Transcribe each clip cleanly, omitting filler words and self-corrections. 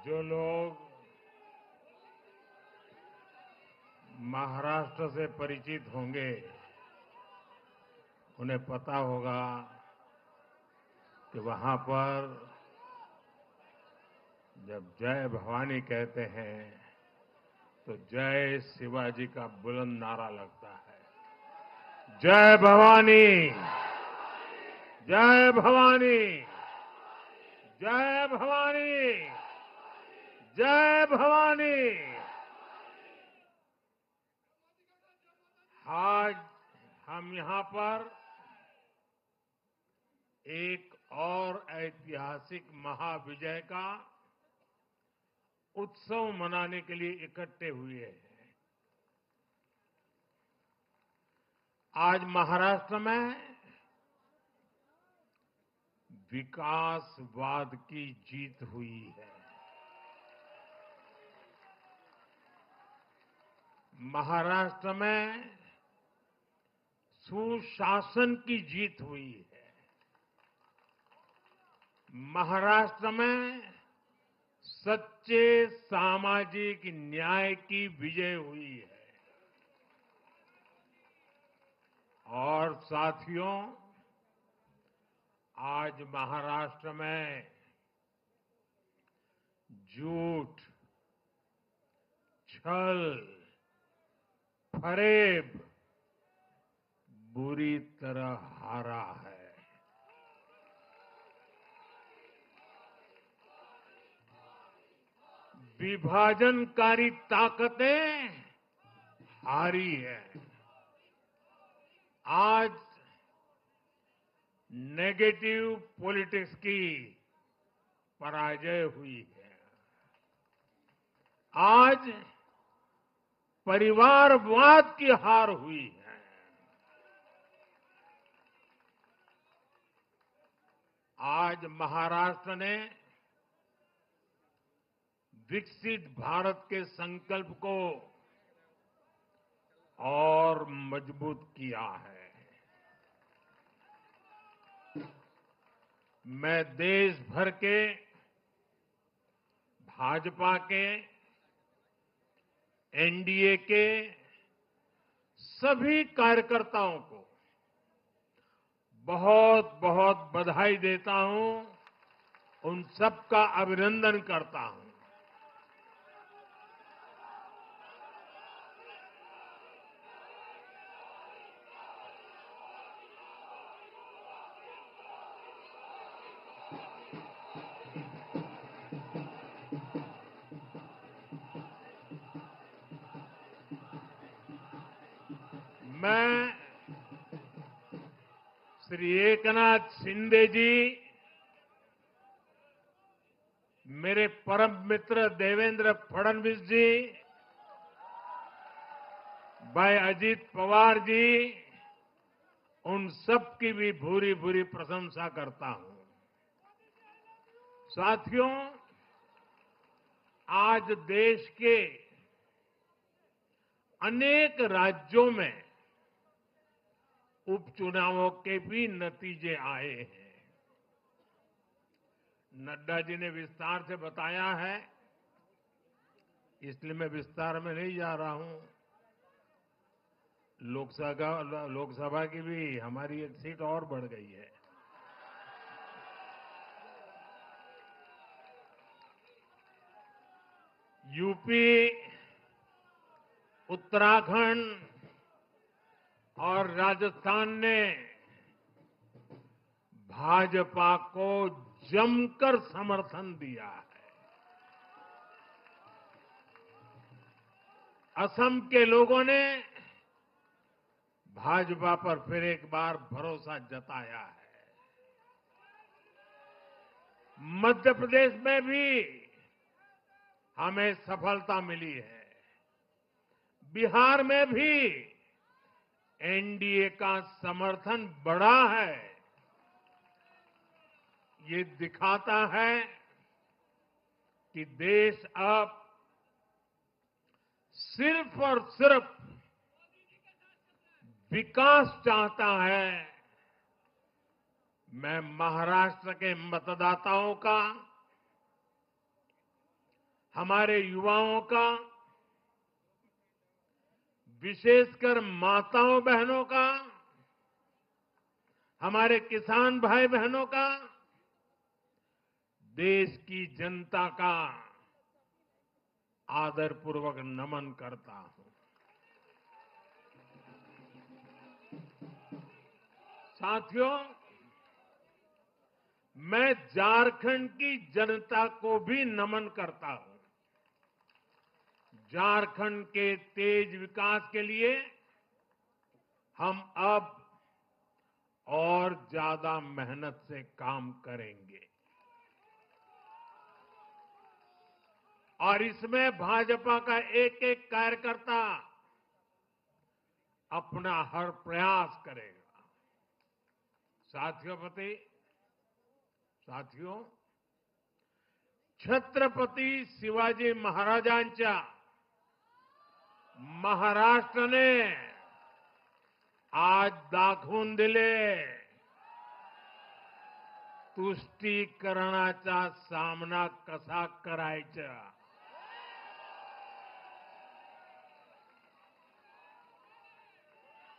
जो लोग महाराष्ट्र से परिचित होंगे उन्हें पता होगा कि वहां पर जब जय भवानी कहते हैं तो जय शिवाजी का बुलंद नारा लगता है। जय भवानी, जय भवानी, जय भवानी, जय भवानी। आज हम यहां पर एक और ऐतिहासिक महाविजय का उत्सव मनाने के लिए इकट्ठे हुए हैं। आज महाराष्ट्र में विकासवाद की जीत हुई है। महाराष्ट्र में सुशासन की जीत हुई है। महाराष्ट्र में सच्चे सामाजिक न्याय की विजय हुई है। और साथियों, आज महाराष्ट्र में झूठ, छल, फरेब बुरी तरह हारा है। विभाजनकारी ताकतें हारी है। आज नेगेटिव पॉलिटिक्स की पराजय हुई है। आज परिवारवाद की हार हुई है। आज महाराष्ट्र ने विकसित भारत के संकल्प को और मजबूत किया है। मैं देश भर के भाजपा के, एनडीए के सभी कार्यकर्ताओं को बहुत बहुत बधाई देता हूं, उन सबका अभिनंदन करता हूं। मैं श्री एकनाथ शिंदे जी, मेरे परम मित्र देवेंद्र फडणवीस जी, भाई अजीत पवार जी, उन सब की भी भूरी भूरी प्रशंसा करता हूं। साथियों, आज देश के अनेक राज्यों में उपचुनावों के भी नतीजे आए हैं। नड्डा जी ने विस्तार से बताया है, इसलिए मैं विस्तार में नहीं जा रहा हूं। लोकसभा की भी हमारी एक सीट और बढ़ गई है। यूपी, उत्तराखंड और राजस्थान ने भाजपा को जमकर समर्थन दिया है। असम के लोगों ने भाजपा पर फिर एक बार भरोसा जताया है। मध्य प्रदेश में भी हमें सफलता मिली है। बिहार में भी एनडीए का समर्थन बढ़ा है। ये दिखाता है कि देश अब सिर्फ और सिर्फ विकास चाहता है। मैं महाराष्ट्र के मतदाताओं का हमारे युवाओं का, विशेषकर माताओं बहनों का, हमारे किसान भाई बहनों का, देश की जनता का आदरपूर्वक नमन करता हूं। साथियों, मैं झारखंड की जनता को भी नमन करता हूं। झारखंड के तेज विकास के लिए हम अब और ज्यादा मेहनत से काम करेंगे और इसमें भाजपा का एक एक कार्यकर्ता अपना हर प्रयास करेगा। साथियों, छत्रपती शिवाजी महाराजांच्या महाराष्ट्राने आज दाखवून दिले तुष्टीकरणाचा सामना कसा करायचा।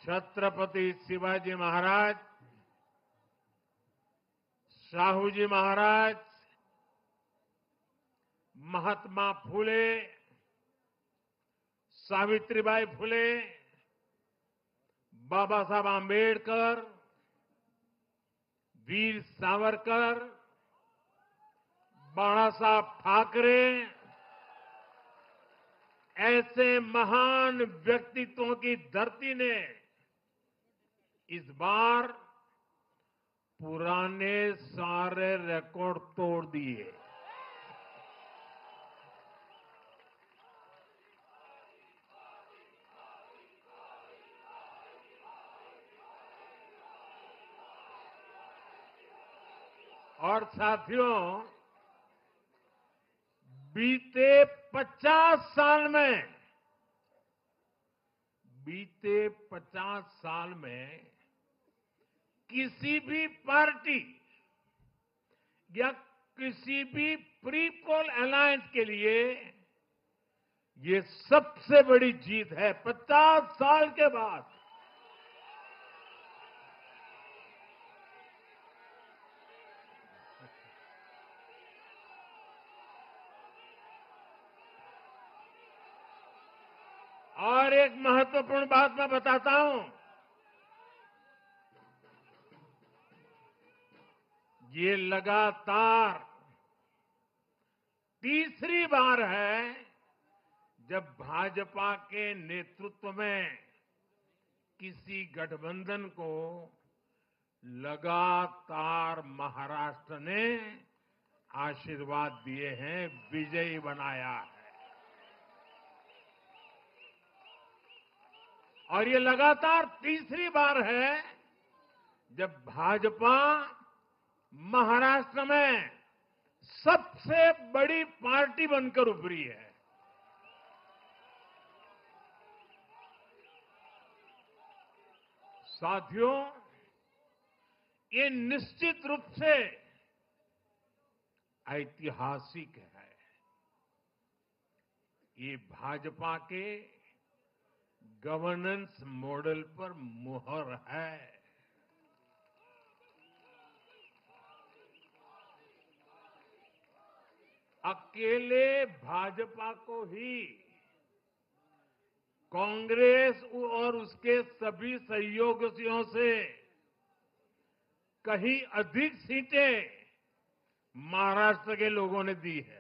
छत्रपती शिवाजी महाराज, शाहूजी महाराज, महात्मा फुले, सावित्रीबाई फुले, बाबा साहब आंबेडकर, वीर सावरकर, बाला साहब ठाकरे, ऐसे महान व्यक्तित्वों की धरती ने इस बार पुराने सारे रिकॉर्ड तोड़ दिए। और साथियों, बीते 50 साल में किसी भी पार्टी या किसी भी प्री पोल अलायंस के लिए ये सबसे बड़ी जीत है 50 साल के बाद। और एक महत्वपूर्ण बात मैं बताता हूं, ये लगातार तीसरी बार है जब भाजपा के नेतृत्व में किसी गठबंधन को लगातार महाराष्ट्र ने आशीर्वाद दिए हैं, विजयी बनाया है। और ये लगातार तीसरी बार है जब भाजपा महाराष्ट्र में सबसे बड़ी पार्टी बनकर उभरी है। साथियों, ये निश्चित रूप से ऐतिहासिक है। ये भाजपा के गवर्नेंस मॉडल पर मुहर है। अकेले भाजपा को ही कांग्रेस और उसके सभी सहयोगियों से कहीं अधिक सीटें महाराष्ट्र के लोगों ने दी है।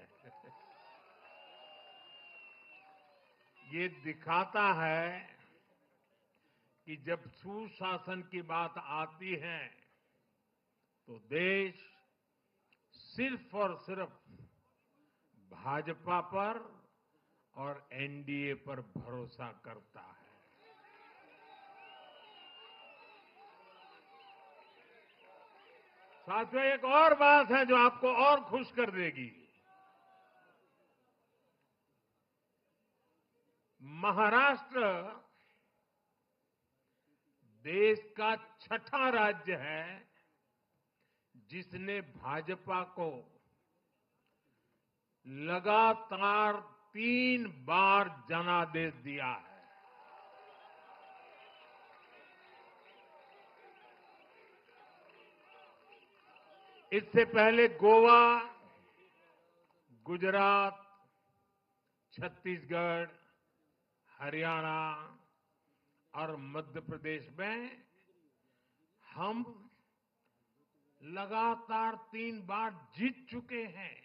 ये दिखाता है कि जब सुशासन की बात आती है तो देश सिर्फ और सिर्फ भाजपा पर और एनडीए पर भरोसा करता है। साथियों, एक और बात है जो आपको और खुश कर देगी। महाराष्ट्र देश का छठा राज्य है जिसने भाजपा को लगातार 3 बार जनादेश दिया है। इससे पहले गोवा, गुजरात, छत्तीसगढ़, हरियाणा और मध्य प्रदेश में हम लगातार 3 बार जीत चुके हैं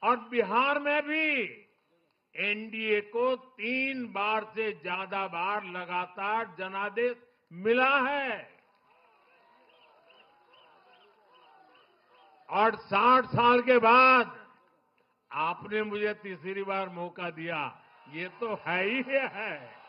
और बिहार में भी एनडीए को 3 बार से ज्यादा बार लगातार जनादेश मिला है और 60 साल के बाद आपने मुझे तीसरी बार मौका दिया, ये तो है ही है।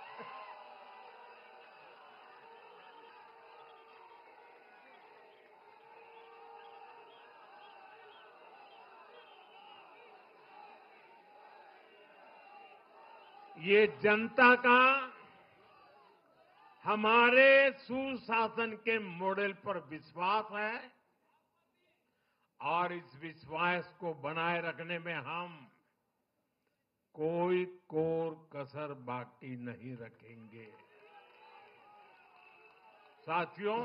ये जनता का हमारे सुशासन के मॉडल पर विश्वास है और इस विश्वास को बनाए रखने में हम कोई कोर कसर बाकी नहीं रखेंगे। साथियों,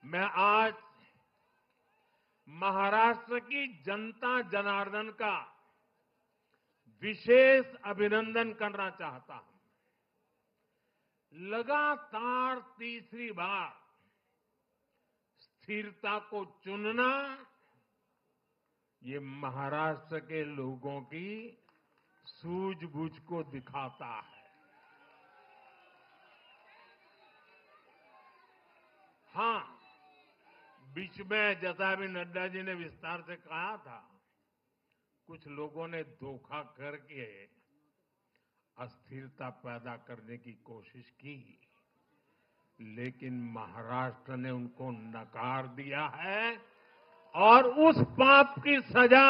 मैं आज महाराष्ट्र की जनता जनार्दन का विशेष अभिनंदन करना चाहता हूं। लगातार तीसरी बार स्थिरता को चुनना, ये महाराष्ट्र के लोगों की सूझबूझ को दिखाता है। हां, बीच में जैसा अभी नड्डा जी ने विस्तार से कहा था, कुछ लोगों ने धोखा करके अस्थिरता पैदा करने की कोशिश की, लेकिन महाराष्ट्र ने उनको नकार दिया है और उस पाप की सजा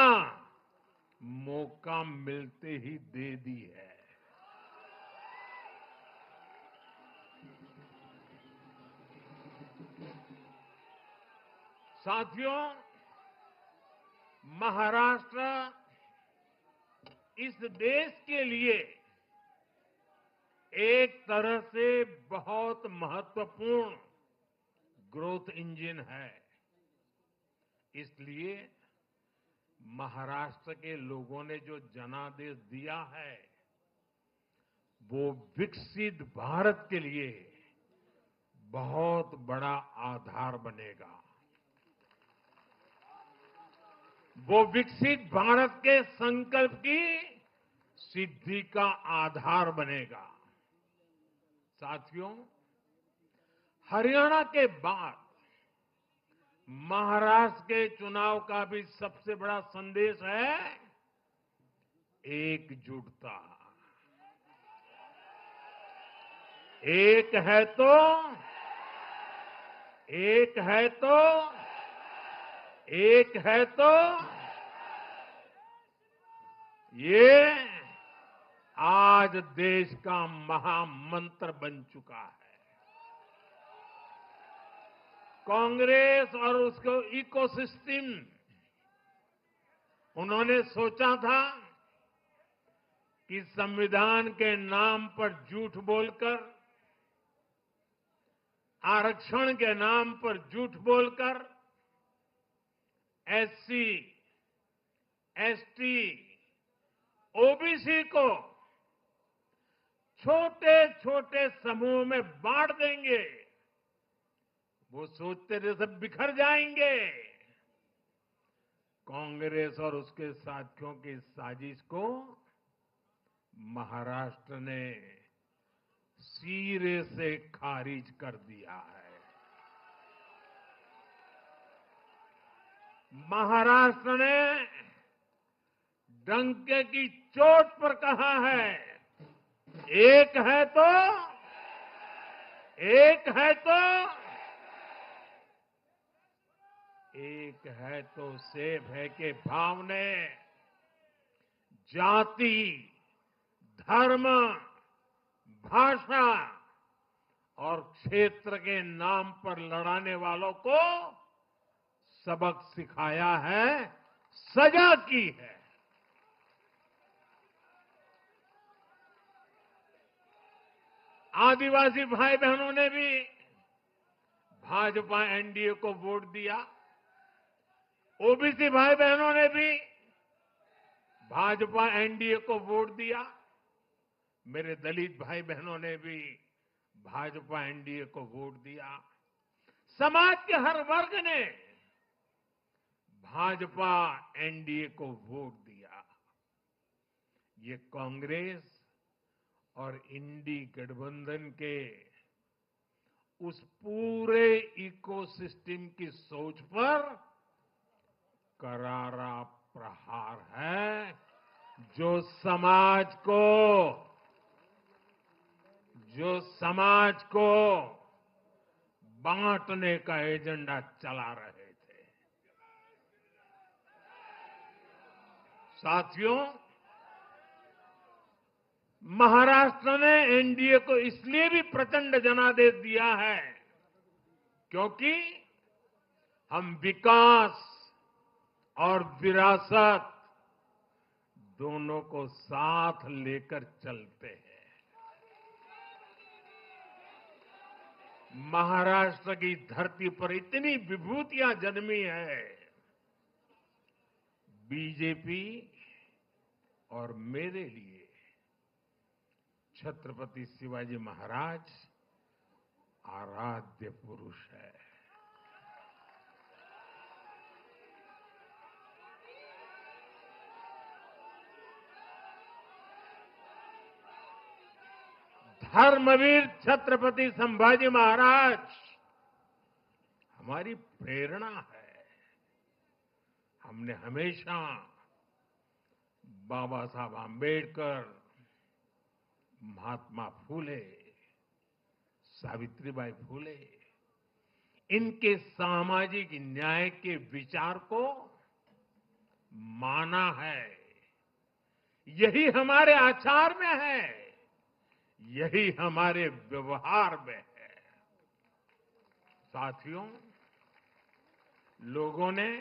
मौका मिलते ही दे दी है। साथियों, महाराष्ट्र इस देश के लिए एक तरह से बहुत महत्वपूर्ण ग्रोथ इंजन है। इसलिए महाराष्ट्र के लोगों ने जो जनादेश दिया है, वो विकसित भारत के लिए बहुत बड़ा आधार बनेगा। वो विकसित भारत के संकल्प की सिद्धि का आधार बनेगा। साथियों, हरियाणा के बाद महाराष्ट्र के चुनाव का भी सबसे बड़ा संदेश है एकजुटता। एक है तो एक है तो एक है तो ये आज देश का महामंत्र बन चुका है। कांग्रेस और उसको इकोसिस्टम, उन्होंने सोचा था कि संविधान के नाम पर झूठ बोलकर, आरक्षण के नाम पर झूठ बोलकर एससी, एसटी, ओबीसी को छोटे छोटे समूह में बांट देंगे। वो सोचते थे सब बिखर जाएंगे। कांग्रेस और उसके साथियों की साजिश को महाराष्ट्र ने सिरे से खारिज कर दिया है। महाराष्ट्र ने डंके की चोट पर कहा है, एक है तो एक है तो एक है तो सेब है के भाव ने जाति, धर्म, भाषा और क्षेत्र के नाम पर लड़ाने वालों को सबक सिखाया है, सजा की है। आदिवासी भाई बहनों ने भी भाजपा एनडीए को वोट दिया। ओबीसी भाई बहनों ने भी भाजपा एनडीए को वोट दिया। मेरे दलित भाई बहनों ने भी भाजपा एनडीए को वोट दिया। समाज के हर वर्ग ने भाजपा एनडीए को वोट दिया। ये कांग्रेस और इंडी गठबंधन के उस पूरे इकोसिस्टम की सोच पर करारा प्रहार है, जो समाज को बांटने का एजेंडा चला रहे थे। साथियों, महाराष्ट्र ने एनडीए को इसलिए भी प्रचंड जनादेश दिया है क्योंकि हम विकास और विरासत दोनों को साथ लेकर चलते हैं। महाराष्ट्र की धरती पर इतनी विभूतियां जन्मी है। बीजेपी और मेरे लिए छत्रपति शिवाजी महाराज आराध्य पुरुष है। धर्मवीर छत्रपति संभाजी महाराज हमारी प्रेरणा है। हमने हमेशा बाबा साहब आंबेडकर, महात्मा फूले, सावित्रीबाई फूले, इनके सामाजिक न्याय के विचार को माना है। यही हमारे आचार में है, यही हमारे व्यवहार में है। साथियों, लोगों ने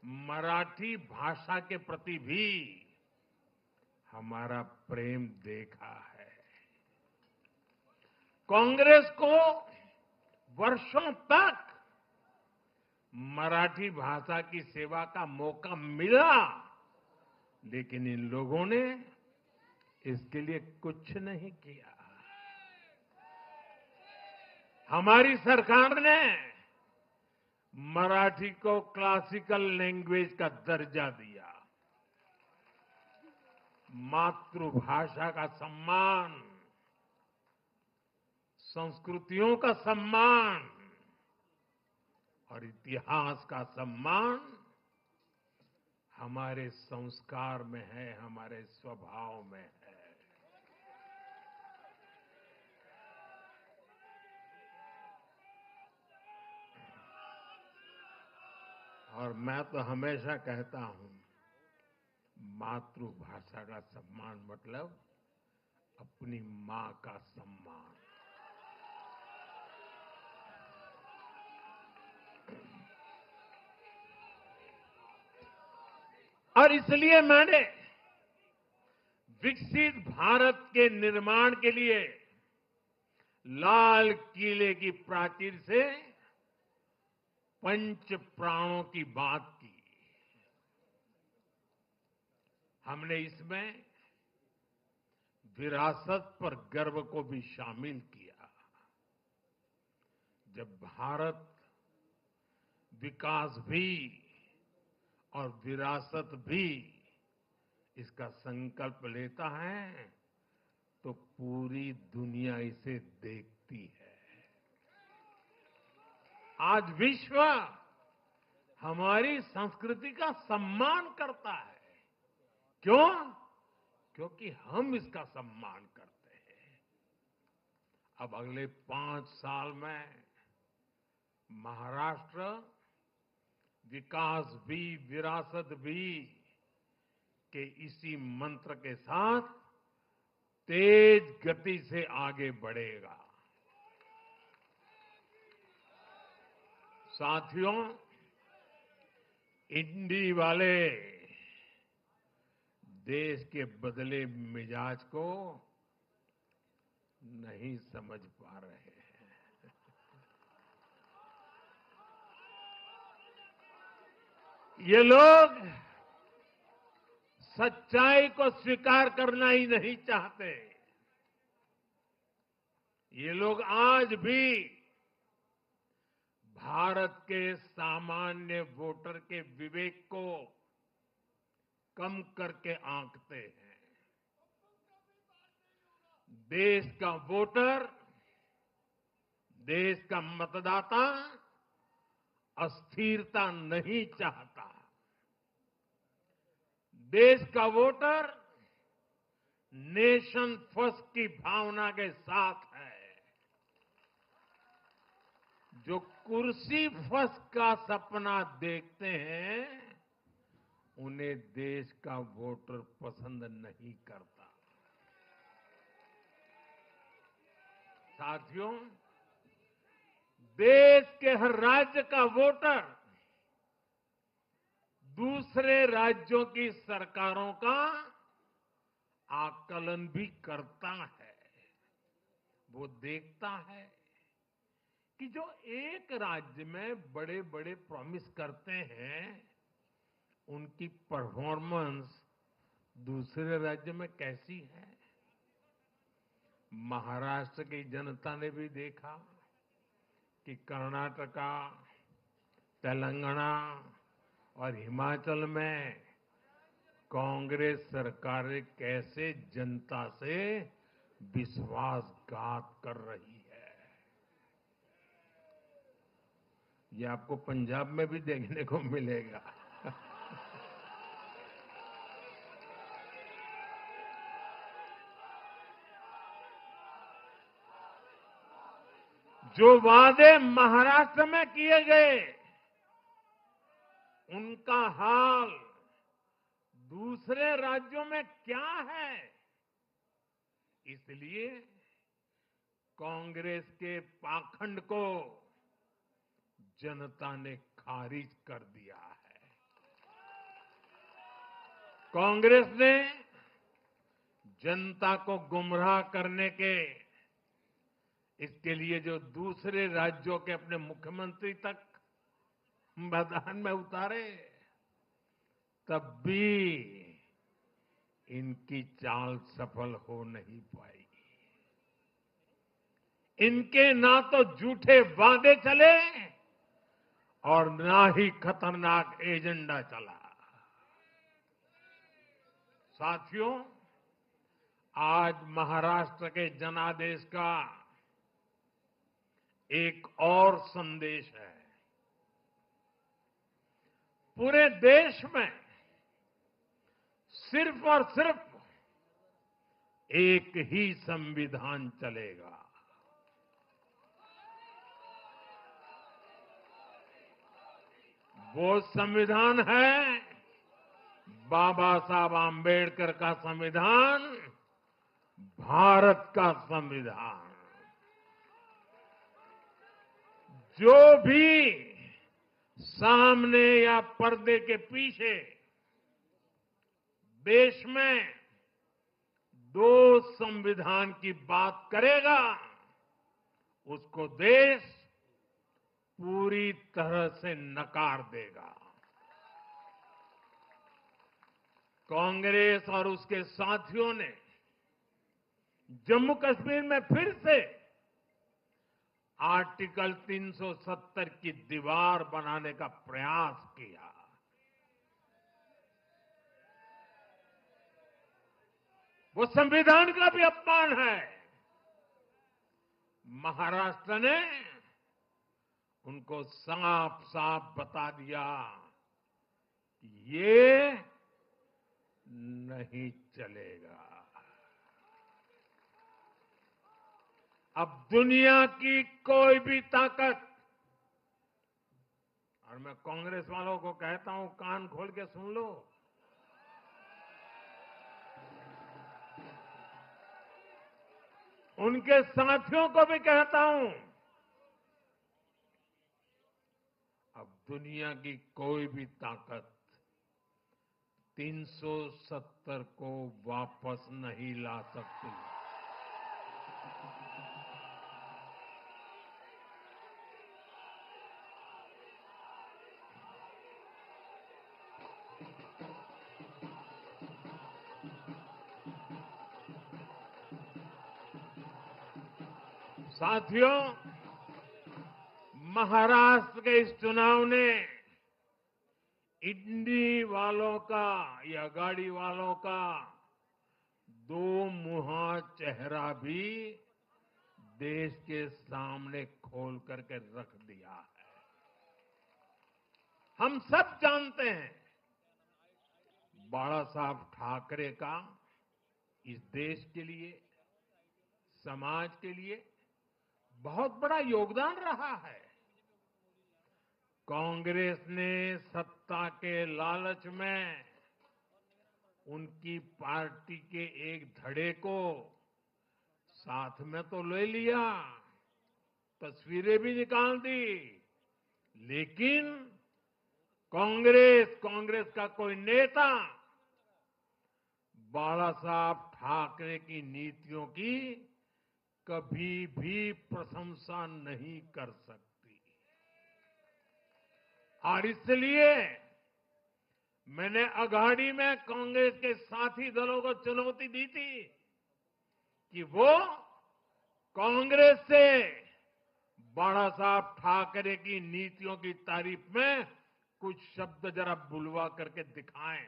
मराठी भाषा के प्रति भी हमारा प्रेम देखा है। कांग्रेस को वर्षों तक मराठी भाषा की सेवा का मौका मिला, लेकिन इन लोगों ने इसके लिए कुछ नहीं किया। हमारी सरकार ने मराठी को क्लासिकल लैंग्वेज का दर्जा दिया। मातृभाषा का सम्मान, संस्कृतियों का सम्मान और इतिहास का सम्मान हमारे संस्कार में है, हमारे स्वभाव में है। और मैं तो हमेशा कहता हूं, मातृभाषा का सम्मान मतलब अपनी मां का सम्मान। और इसलिए मैंने विकसित भारत के निर्माण के लिए लाल किले की प्राचीर से पंच प्राणों की बात की। हमने इसमें विरासत पर गर्व को भी शामिल किया। जब भारत विकास भी और विरासत भी इसका संकल्प लेता है तो पूरी दुनिया इसे देखती है। आज विश्व हमारी संस्कृति का सम्मान करता है। क्यों? क्योंकि हम इसका सम्मान करते हैं। अब अगले 5 साल में महाराष्ट्र विकास भी विरासत भी के इसी मंत्र के साथ तेज गति से आगे बढ़ेगा। साथियों, इंडी वाले देश के बदले मिजाज को नहीं समझ पा रहे हैं। ये लोग सच्चाई को स्वीकार करना ही नहीं चाहते। ये लोग आज भी भारत के सामान्य वोटर के विवेक को कम करके आंकते हैं। देश का वोटर, देश का मतदाता अस्थिरता नहीं चाहता। देश का वोटर नेशन फर्स्ट की भावना के साथ है। जो कुर्सी फर्स्ट का सपना देखते हैं, उन्हें देश का वोटर पसंद नहीं करता। साथियों, देश के हर राज्य का वोटर दूसरे राज्यों की सरकारों का आकलन भी करता है। वो देखता है कि जो एक राज्य में बड़े बड़े प्रॉमिस करते हैं, उनकी परफॉर्मेंस दूसरे राज्य में कैसी है। महाराष्ट्र की जनता ने भी देखा कि कर्नाटका, तेलंगाना और हिमाचल में कांग्रेस सरकारें कैसे जनता से विश्वासघात कर रही है। ये आपको पंजाब में भी देखने को मिलेगा। जो वादे महाराष्ट्र में किए गए, उनका हाल दूसरे राज्यों में क्या है। इसलिए कांग्रेस के पाखंड को जनता ने खारिज कर दिया है। कांग्रेस ने जनता को गुमराह करने के इसके लिए जो दूसरे राज्यों के अपने मुख्यमंत्री तक मैदान में उतारे, तब भी इनकी चाल सफल हो नहीं पाई। इनके ना तो झूठे वादे चले और ना ही खतरनाक एजेंडा चला। साथियों, आज महाराष्ट्र के जनादेश का एक और संदेश है। पूरे देश में सिर्फ और सिर्फ एक ही संविधान चलेगा। वो संविधान है बाबा साहब आम्बेडकर का संविधान, भारत का संविधान। जो भी सामने या पर्दे के पीछे देश में दो संविधान की बात करेगा, उसको देश पूरी तरह से नकार देगा। कांग्रेस और उसके साथियों ने जम्मू कश्मीर में फिर से आर्टिकल 370 की दीवार बनाने का प्रयास किया। वो संविधान का भी अपमान है। महाराष्ट्र ने उनको साफ साफ बता दिया कि ये नहीं चलेगा। अब दुनिया की कोई भी ताकत, और मैं कांग्रेस वालों को कहता हूं, कान खोल के सुन लो, उनके साथियों को भी कहता हूं, दुनिया की कोई भी ताकत 370 को वापस नहीं ला सकती। साथियों, महाराष्ट्र के इस चुनाव ने इंडी वालों का या गाड़ी वालों का दो मुहा चेहरा भी देश के सामने खोल करके रख दिया है। हम सब जानते हैं बाला साहब ठाकरे का इस देश के लिए, समाज के लिए बहुत बड़ा योगदान रहा है। कांग्रेस ने सत्ता के लालच में उनकी पार्टी के एक धड़े को साथ में तो ले लिया, तस्वीरें भी निकाल दी, लेकिन कांग्रेस का कोई नेता बाला साहब ठाकरे की नीतियों की कभी भी प्रशंसा नहीं कर सकती। और इसलिए मैंने अघाड़ी में कांग्रेस के साथी दलों को चुनौती दी थी कि वो कांग्रेस से बाला साहब ठाकरे की नीतियों की तारीफ में कुछ शब्द जरा बुलवा करके दिखाएं।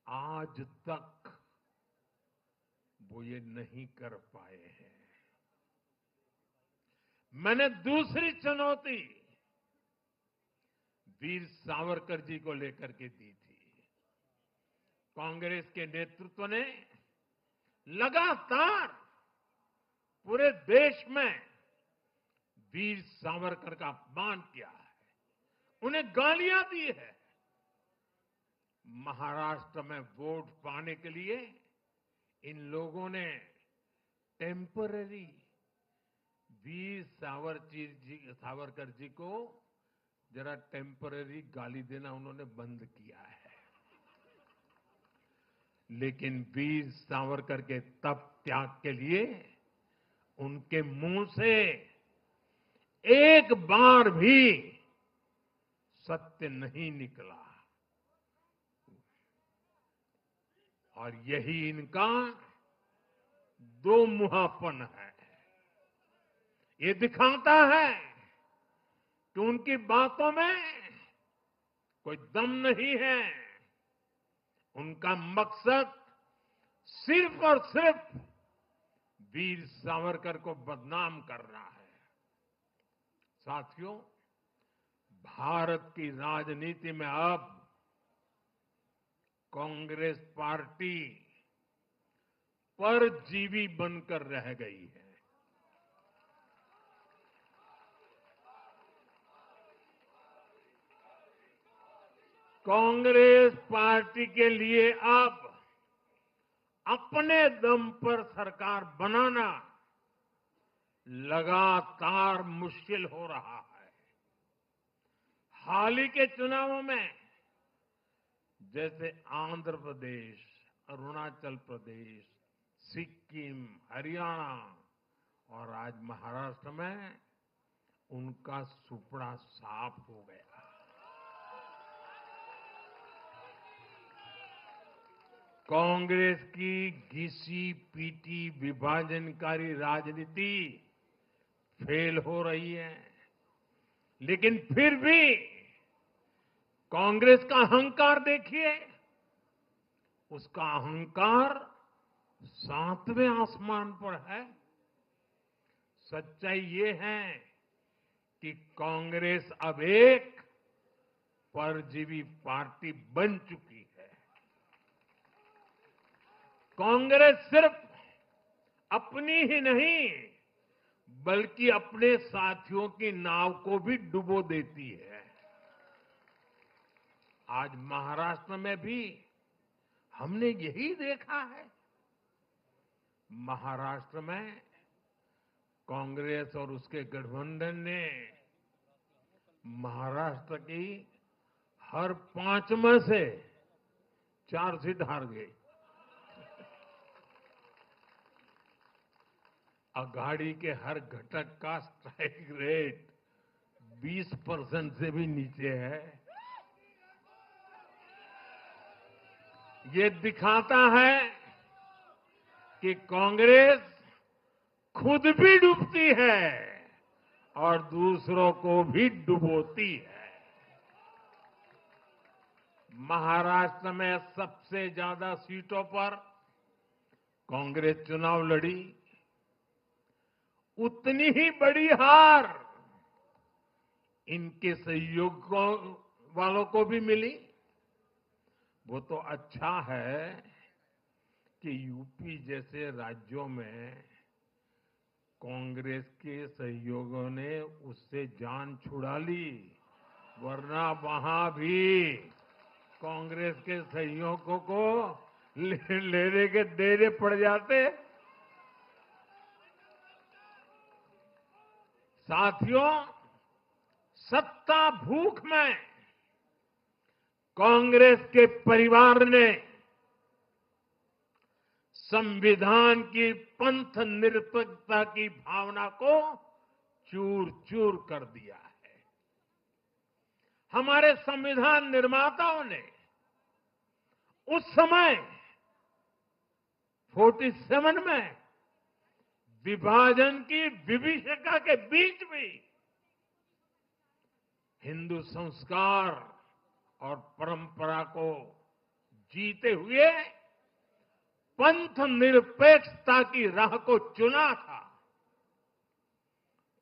आज तक वो ये नहीं कर पाए हैं। मैंने दूसरी चुनौती वीर सावरकर जी को लेकर के दी थी। कांग्रेस के नेतृत्व ने लगातार पूरे देश में वीर सावरकर का अपमान किया है, उन्हें गालियां दी है। महाराष्ट्र में वोट पाने के लिए इन लोगों ने टेम्पररी वीर सावरकर जी को जरा टेम्पररी गाली देना उन्होंने बंद किया है। लेकिन वीर सावरकर के तप त्याग के लिए उनके मुंह से एक बार भी सत्य नहीं निकला। और यही इनका दो मुहापन है। ये दिखाता है कि उनकी बातों में कोई दम नहीं है। उनका मकसद सिर्फ और सिर्फ वीर सावरकर को बदनाम करना है। साथियों, भारत की राजनीति में अब कांग्रेस पार्टी परजीवी बनकर रह गई है। कांग्रेस पार्टी के लिए अब अपने दम पर सरकार बनाना लगातार मुश्किल हो रहा है। हाल ही के चुनावों में जैसे आंध्र प्रदेश, अरुणाचल प्रदेश, सिक्किम, हरियाणा और आज महाराष्ट्र में उनका सुपड़ा साफ हो गया। कांग्रेस की घिसी पीटी विभाजनकारी राजनीति फेल हो रही है, लेकिन फिर भी कांग्रेस का अहंकार देखिए। उसका अहंकार 7वें आसमान पर है। सच्चाई ये है कि कांग्रेस अब एक परजीवी पार्टी बन चुकी है। कांग्रेस सिर्फ अपनी ही नहीं बल्कि अपने साथियों की नाव को भी डुबो देती है। आज महाराष्ट्र में भी हमने यही देखा है। महाराष्ट्र में कांग्रेस और उसके गठबंधन ने महाराष्ट्र की हर 5 में से 4 सीट हार गई। अघाड़ी के हर घटक का स्ट्राइक रेट 20% से भी नीचे है। ये दिखाता है कि कांग्रेस खुद भी डूबती है और दूसरों को भी डुबोती है। महाराष्ट्र में सबसे ज्यादा सीटों पर कांग्रेस चुनाव लड़ी, उतनी ही बड़ी हार इनके सहयोगियों वालों को भी मिली। वो तो अच्छा है कि यूपी जैसे राज्यों में कांग्रेस के सहयोगियों ने उससे जान छुड़ा ली, वरना वहां भी कांग्रेस के सहयोगियों को लेने के देने पड़ जाते। साथियों, सत्ता भूख में कांग्रेस के परिवार ने संविधान की पंथ निरपेक्षता की भावना को चूर चूर कर दिया है। हमारे संविधान निर्माताओं ने उस समय 47 में विभाजन की विभीषिका के बीच भी हिंदू संस्कार और परंपरा को जीते हुए पंथ निरपेक्षता की राह को चुना था।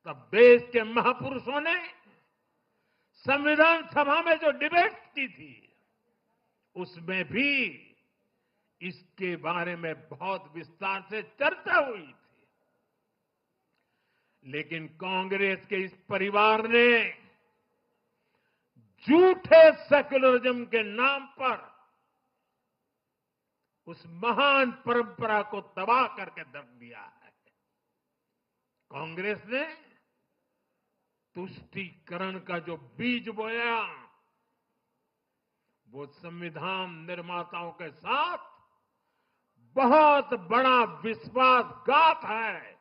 तब देश के महापुरुषों ने संविधान सभा में जो डिबेट की थी, उसमें भी इसके बारे में बहुत विस्तार से चर्चा हुई थी। लेकिन कांग्रेस के इस परिवार ने झूठे सेक्युलरिज्म के नाम पर उस महान परंपरा को तबाह करके रख दिया है। कांग्रेस ने तुष्टीकरण का जो बीज बोया, वो संविधान निर्माताओं के साथ बहुत बड़ा विश्वासघात है।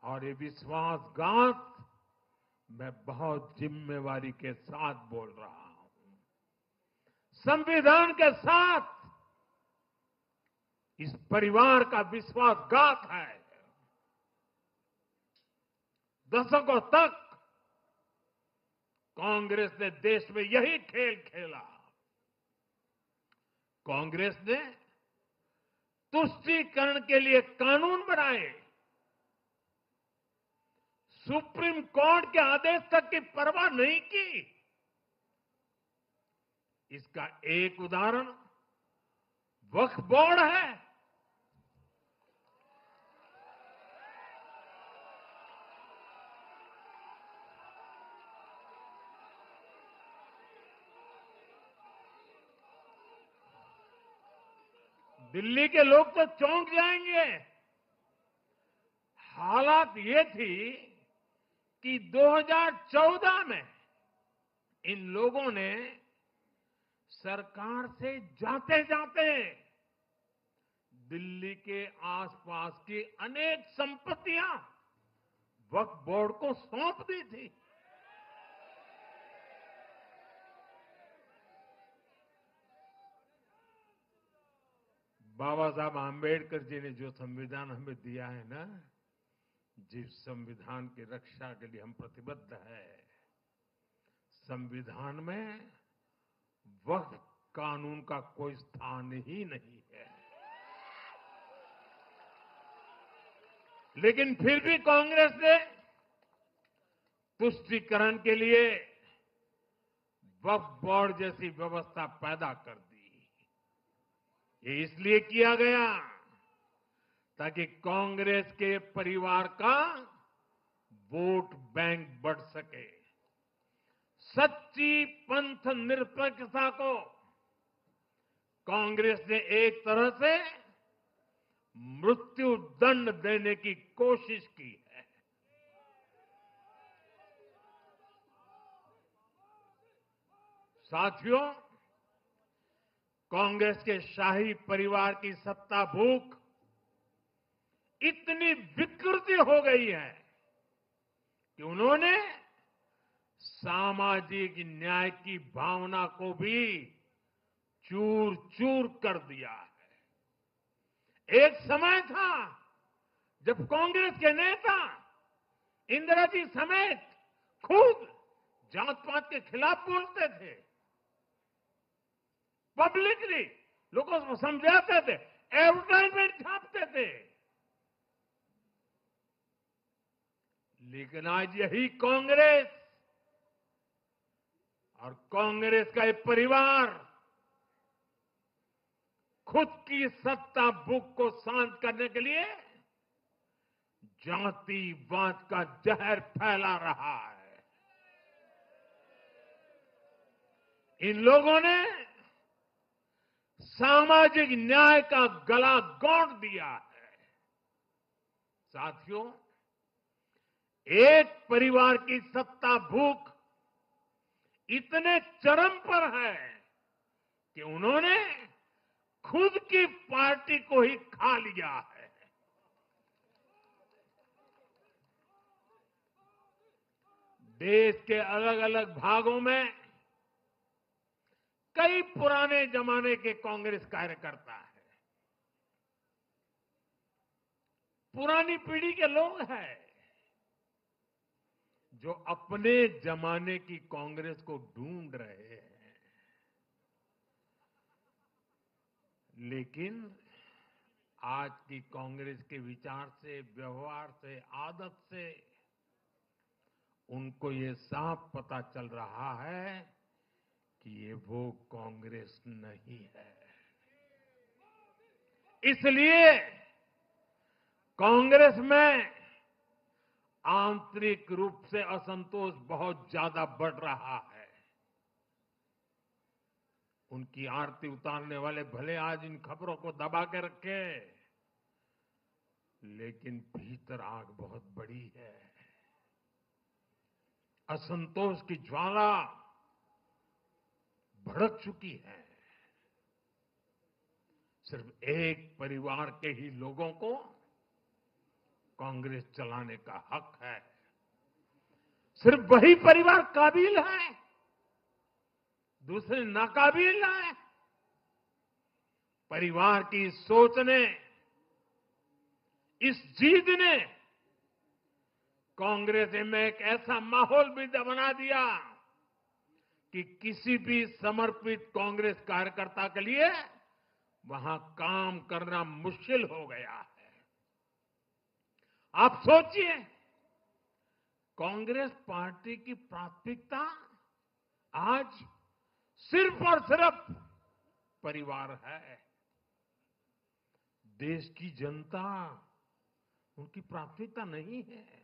और ये विश्वासघात मैं बहुत जिम्मेवारी के साथ बोल रहा हूं। संविधान के साथ इस परिवार का विश्वासघात है। दशकों तक कांग्रेस ने देश में यही खेल खेला। कांग्रेस ने तुष्टीकरण के लिए कानून बनाए, सुप्रीम कोर्ट के आदेश तक की परवाह नहीं की। इसका एक उदाहरण वक्फ बोर्ड है। दिल्ली के लोग तो चौंक जाएंगे। हालात ये थी कि 2014 में इन लोगों ने सरकार से जाते जाते दिल्ली के आसपास की अनेक संपत्तियां वक्फ बोर्ड को सौंप दी थी। बाबा साहब आंबेडकर जी ने जो संविधान हमें दिया है ना, जिस संविधान की रक्षा के लिए हम प्रतिबद्ध है, संविधान में वक्फ कानून का कोई स्थान ही नहीं है। लेकिन फिर भी कांग्रेस ने तुष्टीकरण के लिए वक्फ बोर्ड जैसी व्यवस्था पैदा कर दी। ये इसलिए किया गया ताकि कांग्रेस के परिवार का वोट बैंक बढ़ सके। सच्ची पंथ निरपेक्षता को कांग्रेस ने एक तरह से मृत्यु दंड देने की कोशिश की है। साथियों, कांग्रेस के शाही परिवार की सत्ता भूख इतनी विकृति हो गई है कि उन्होंने सामाजिक न्याय की भावना को भी चूर चूर कर दिया है। एक समय था जब कांग्रेस के नेता इंदिरा जी समेत खुद जात पात के खिलाफ बोलते थे, पब्लिकली लोगों को समझाते थे, एडवर्टाइजमेंट छापते थे। लेकिन आज यही कांग्रेस और कांग्रेस का एक परिवार खुद की सत्ता भूख को शांत करने के लिए जातिवाद का जहर फैला रहा है। इन लोगों ने सामाजिक न्याय का गला घोंट दिया है। साथियों, एक परिवार की सत्ता भूख इतने चरम पर है कि उन्होंने खुद की पार्टी को ही खा लिया है। देश के अलग अलग भागों में कई पुराने जमाने के कांग्रेस कार्यकर्ता हैं, पुरानी पीढ़ी के लोग हैं जो अपने जमाने की कांग्रेस को ढूंढ रहे हैं। लेकिन आज की कांग्रेस के विचार से, व्यवहार से, आदत से उनको ये साफ पता चल रहा है कि ये वो कांग्रेस नहीं है। इसलिए कांग्रेस में आंतरिक रूप से असंतोष बहुत ज्यादा बढ़ रहा है। उनकी आरती उतारने वाले भले आज इन खबरों को दबा के रखे, लेकिन भीतर आग बहुत बड़ी है। असंतोष की ज्वाला भड़क चुकी है। सिर्फ एक परिवार के ही लोगों को कांग्रेस चलाने का हक है। सिर्फ वही परिवार काबिल है, दूसरे नाकाबिल है। परिवार की सोच ने, इस जीत ने कांग्रेस में एक ऐसा माहौल भी बना दिया कि किसी भी समर्पित कांग्रेस कार्यकर्ता के लिए वहां काम करना मुश्किल हो गया है। आप सोचिए, कांग्रेस पार्टी की प्राथमिकता आज सिर्फ और सिर्फ परिवार है। देश की जनता उनकी प्राथमिकता नहीं है।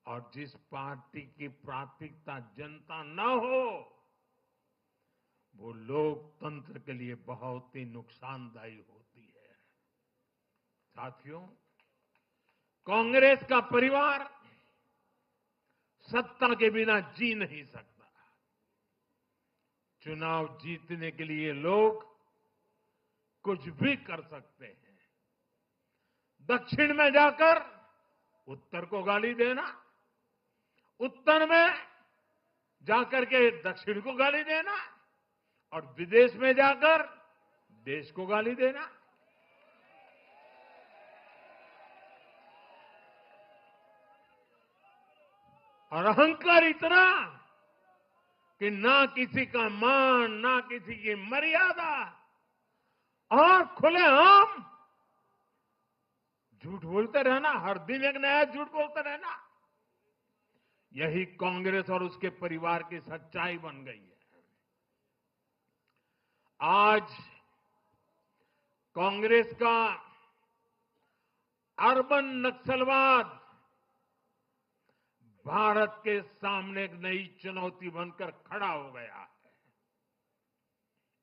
और जिस पार्टी की प्राथमिकता जनता न हो, वो लोकतंत्र के लिए बहुत ही नुकसानदायी होती है। साथियों, कांग्रेस का परिवार सत्ता के बिना जी नहीं सकता। चुनाव जीतने के लिए लोग कुछ भी कर सकते हैं। दक्षिण में जाकर उत्तर को गाली देना, उत्तर में जाकर के दक्षिण को गाली देना, और विदेश में जाकर देश को गाली देना। और अहंकार इतना कि ना किसी का मान, ना किसी की मर्यादा, और खुलेआम झूठ बोलते रहना, हर दिन एक नया झूठ बोलते रहना। यही कांग्रेस और उसके परिवार की सच्चाई बन गई है। आज कांग्रेस का अर्बन नक्सलवाद भारत के सामने एक नई चुनौती बनकर खड़ा हो गया है।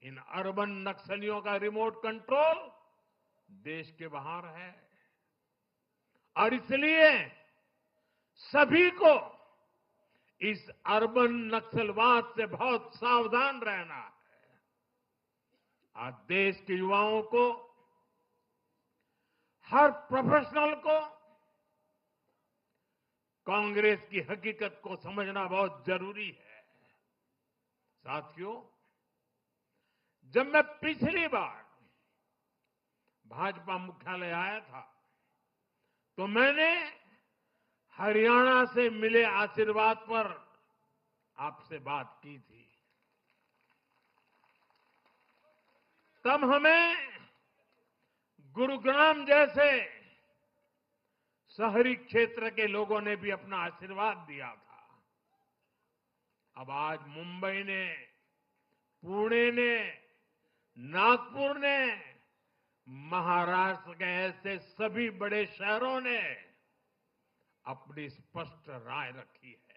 इन अर्बन नक्सलियों का रिमोट कंट्रोल देश के बाहर है, और इसलिए सभी को इस अर्बन नक्सलवाद से बहुत सावधान रहना है। आज देश के युवाओं को, हर प्रोफेशनल को कांग्रेस की हकीकत को समझना बहुत जरूरी है। साथियों, जब मैं पिछली बार भाजपा मुख्यालय आया था तो मैंने हरियाणा से मिले आशीर्वाद पर आपसे बात की थी। तब हमें गुरुग्राम जैसे शहरी क्षेत्र के लोगों ने भी अपना आशीर्वाद दिया था। अब आज मुंबई ने, पुणे ने, नागपुर ने, महाराष्ट्र के ऐसे सभी बड़े शहरों ने अपनी स्पष्ट राय रखी है।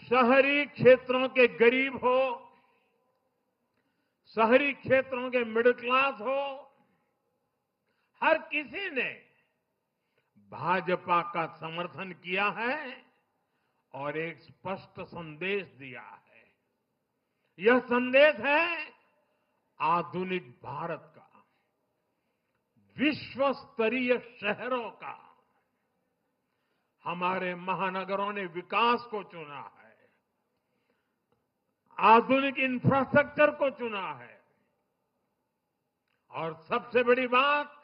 शहरी क्षेत्रों के गरीब हो, शहरी क्षेत्रों के मिडिल क्लास हो, हर किसी ने भाजपा का समर्थन किया है और एक स्पष्ट संदेश दिया है। यह संदेश है आधुनिक भारत का, विश्व स्तरीय शहरों का। हमारे महानगरों ने विकास को चुना है, आधुनिक इंफ्रास्ट्रक्चर को चुना है और सबसे बड़ी बात,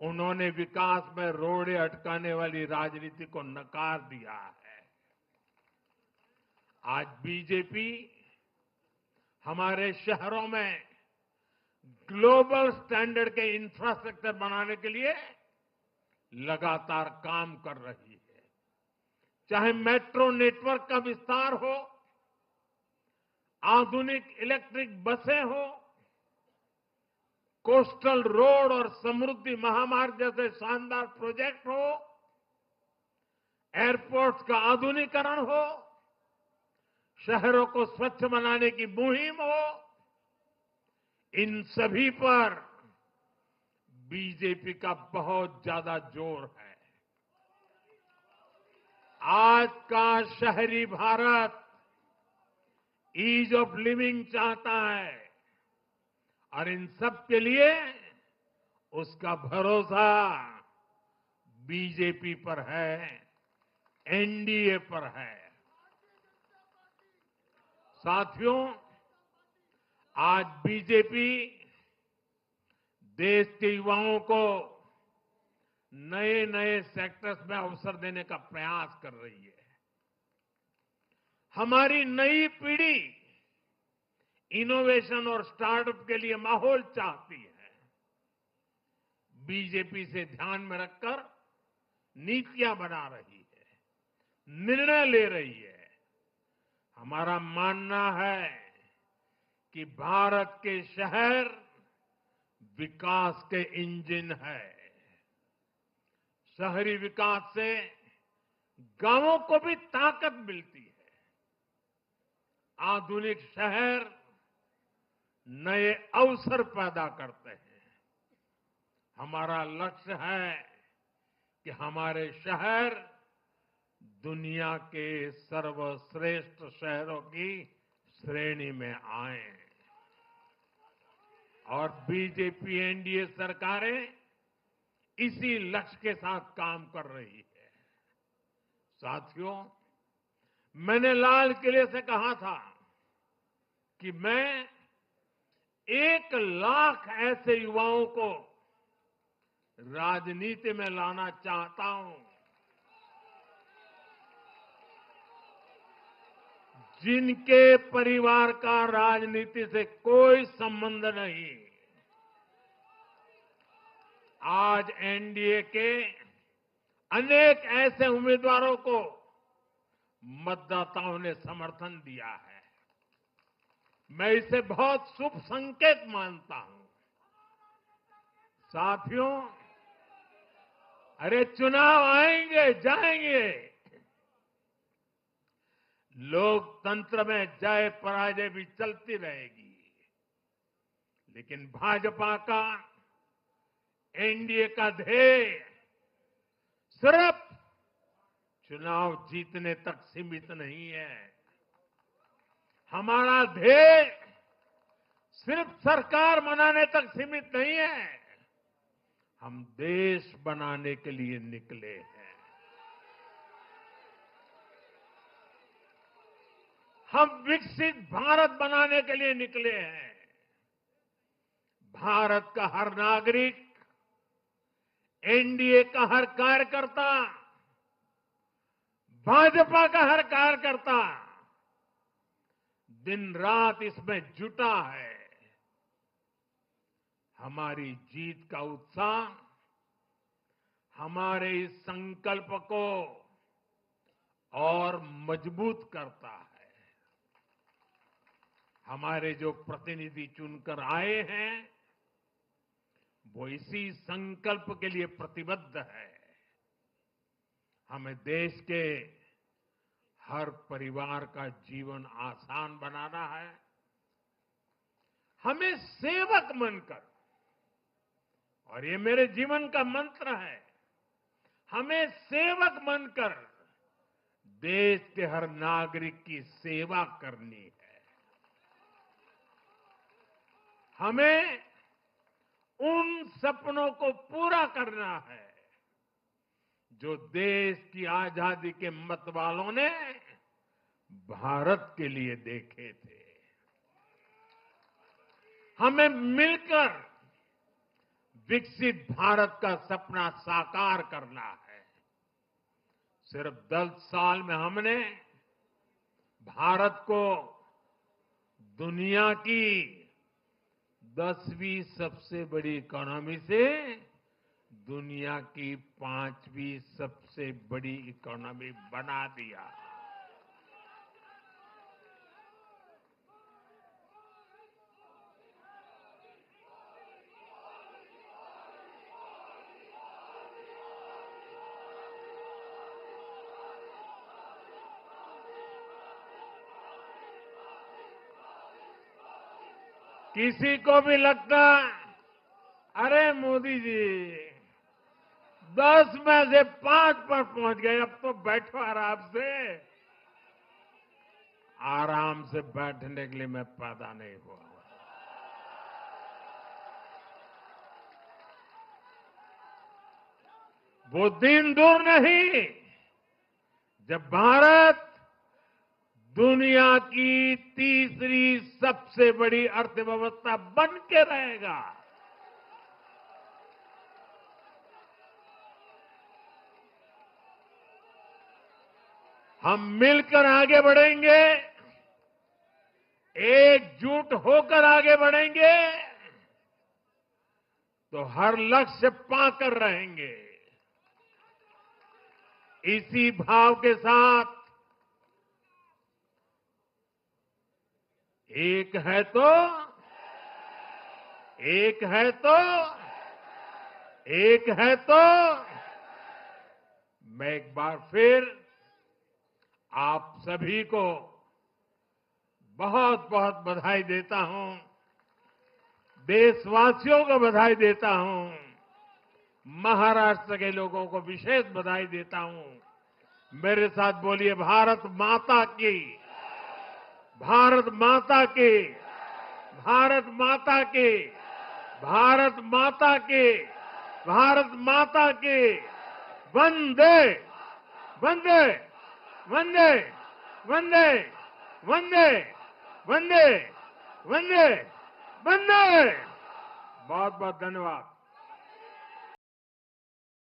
उन्होंने विकास में रोड़े अटकाने वाली राजनीति को नकार दिया है। आज बीजेपी हमारे शहरों में ग्लोबल स्टैंडर्ड के इंफ्रास्ट्रक्चर बनाने के लिए लगातार काम कर रही है। चाहे मेट्रो नेटवर्क का विस्तार हो, आधुनिक इलेक्ट्रिक बसें हो, कोस्टल रोड और समृद्धि महामार्ग जैसे शानदार प्रोजेक्ट हो, एयरपोर्ट्स का आधुनिकीकरण हो, शहरों को स्वच्छ बनाने की मुहिम हो, इन सभी पर बीजेपी का बहुत ज्यादा जोर है। आज का शहरी भारत ईज ऑफ लिविंग चाहता है और इन सब के लिए उसका भरोसा बीजेपी पर है, एनडीए पर है। साथियों, आज बीजेपी देश के युवाओं को नए नए सेक्टर्स में अवसर देने का प्रयास कर रही है। हमारी नई पीढ़ी इनोवेशन और स्टार्टअप के लिए माहौल चाहती है। बीजेपी से ध्यान में रखकर नीतियां बना रही है, निर्णय ले रही है। हमारा मानना है कि भारत के शहर विकास के इंजन है। शहरी विकास से गांवों को भी ताकत मिलती है। आधुनिक शहर नए अवसर पैदा करते हैं। हमारा लक्ष्य है कि हमारे शहर दुनिया के सर्वश्रेष्ठ शहरों की श्रेणी में आए और बीजेपी एनडीए सरकारें इसी लक्ष्य के साथ काम कर रही है। साथियों, मैंने लाल किले से कहा था कि मैं 1 लाख ऐसे युवाओं को राजनीति में लाना चाहता हूं जिनके परिवार का राजनीति से कोई संबंध नहीं। आज एनडीए के अनेक ऐसे उम्मीदवारों को मतदाताओं ने समर्थन दिया है। मैं इसे बहुत शुभ संकेत मानता हूं। साथियों, अरे चुनाव आएंगे जाएंगे, लोकतंत्र में जय पराजय भी चलती रहेगी, लेकिन भाजपा का एनडीए का ध्येय सिर्फ चुनाव जीतने तक सीमित नहीं है। हमारा ध्येय सिर्फ सरकार बनाने तक सीमित नहीं है। हम देश बनाने के लिए निकले हैं। हम विकसित भारत बनाने के लिए निकले हैं। भारत का हर नागरिक, एनडीए का हर कार्यकर्ता, भाजपा का हर कार्यकर्ता दिन रात इसमें जुटा है। हमारी जीत का उत्साह हमारे इस संकल्प को और मजबूत करता है। हमारे जो प्रतिनिधि चुनकर आए हैं वो इसी संकल्प के लिए प्रतिबद्ध है। हमें देश के हर परिवार का जीवन आसान बनाना है। हमें सेवक बनकर, और ये मेरे जीवन का मंत्र है, हमें सेवक बनकर देश के हर नागरिक की सेवा करनी है। हमें उन सपनों को पूरा करना है जो देश की आजादी के मतवालों ने भारत के लिए देखे थे। हमें मिलकर विकसित भारत का सपना साकार करना है। सिर्फ 10 साल में हमने भारत को दुनिया की 10वीं सबसे बड़ी इकोनॉमी से दुनिया की 5वीं सबसे बड़ी इकोनॉमी बना दिया। किसी को भी लगता, अरे मोदी जी 10 में से 5 पर पहुंच गए, अब तो बैठो आराम से। आराम से बैठने के लिए मैं पैदा नहीं हुआ। वो दिन दूर नहीं जब भारत दुनिया की तीसरी सबसे बड़ी अर्थव्यवस्था बन के रहेगा। हम मिलकर आगे बढ़ेंगे, एकजुट होकर आगे बढ़ेंगे तो हर लक्ष्य पाकर रहेंगे। इसी भाव के साथ एक है तो मैं एक बार फिर आप सभी को बहुत बहुत बधाई देता हूं। देशवासियों को बधाई देता हूं। महाराष्ट्र के लोगों को विशेष बधाई देता हूं। मेरे साथ बोलिए, भारत माता की, भारत माता की, भारत माता की, भारत माता की, भारत माता की। वंदे वंदे वंदे वंदे वंदे वंदे वंदे वंदे। बहुत बहुत धन्यवाद।